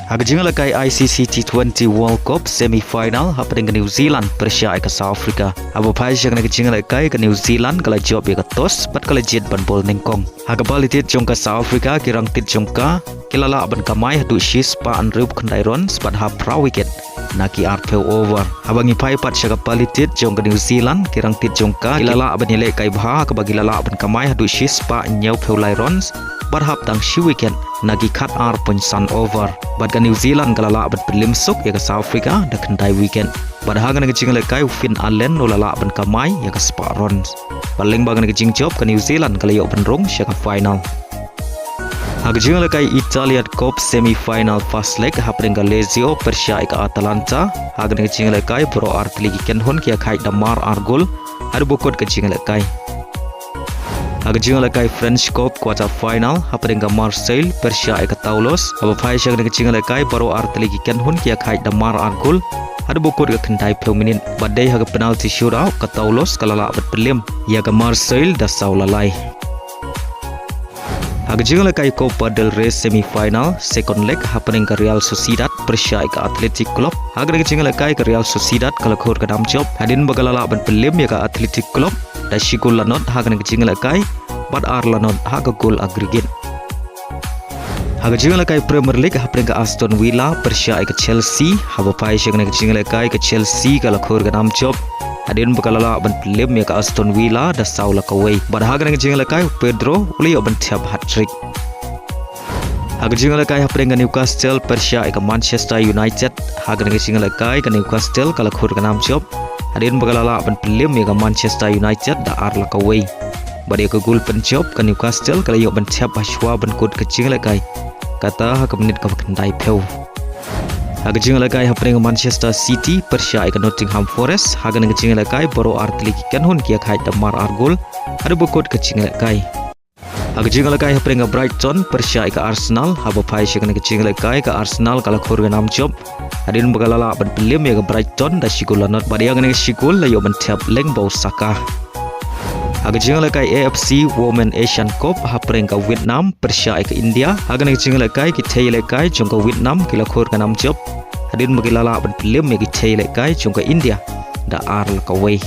Hagajinga lakai ICC T20 World Cup semi-final happening ke New Zealand Persia ke South Africa. Abo pai syang hagajinga lakai ke New Zealand kala job ya ke tos pat kala jet ban bol nengkong. Hagabalitit jong ke South Africa kirang tit jong ka kilala ban kamai hadu shis pa anrub kandairon spat ha pra wicket naki arpeu over. Habangi pai pat syaga palitit jong ke New Zealand kirang tit jong ka kilala ban nilai kai bha ke bagi lala ban kamai hadu shis pa nyau peu lairons berhap tang shi weekend nagi cut ar pun sun over. Bad ke New Zealand kalala ban Pynliem suk ya ke South Africa dak kendai weekend. Bad hagan ke jing lekai Finn Allen nolala ban kamai ya ke spa runs. Paling bagan ke jing job ke New Zealand kala yo ban Rung sya ke final. Hagajing lekai Italia Cup semi-final first leg happening ke Lazio Persia ke Atalanta. Hagan ke jing lekai pro art ligi ken hon kia kai damar argol har bukot ke jing lekai. Hagajing lekai French Cup quarter final happening ke Marseille Persia ke Toulouse. Aba pai syang ke jing lekai pro art ligi ken hon kia kai damar argol har bukot ke kendai peu Minit. Badai haga penalti shootout ke Toulouse kalala bat Pynliem ya ke Marseille da saulalai. Hagajing lekai Copa del Rey semi-final second leg happening ke Real Sociedad Persia ke Athletic Club. Hagajing lekai ke Real Sociedad kalau khur ke dam job hadin bagalala ban Pynliem ya ke Athletic Club da shigul lanot hagajing lekai bad ar lanot haga gol aggregate. Hagajing lekai Premier League happening ke Aston Villa Persia ke Chelsea. Haba pai syang hagajing lekai ke Chelsea kalau khur ke dam job hadin bagalala ban Pynliem ya ke Aston Villa da saula kawai. Bad hagajing lekai Pedro uli ban tiap Hattrick. Hagajing lekai happening ke Newcastle Persia ke Manchester United. Hagajing lekai ke Newcastle kalau khur ke dam job hadin bagalala ban Pynliem ya ke Manchester United da ar lakawai. Badi ke gol penjob ke Newcastle kalau yo ban tiap Ashwa ban kod ke jing lekai kata ha ke menit ke kendai peu. Hagajing lekai happening ke Manchester City Persia ke Nottingham Forest. Hagan ke jing lekai boro artli ken hon kia kai damar argol ada bukot ke jing lekai. Hagajing lekai happening ke Brighton Persia ke Arsenal. Haba pai syang ke jing lekai ke Arsenal kalau khur ke nam job hadin bagalala ban Pynliem ya ke Brighton da shigul lanot badi hagan ke shigul la yo ban tiap leng bau Saka. Hagajing lekai AFC Women Asian Cup happening ke Vietnam Persia ke India. Hagan ke jing lekai ki thai lekai jong ke Vietnam kila khur ke nam job hadin bagilala ban Pynliem ya ki thai lekai jong ke India da ar lakawai.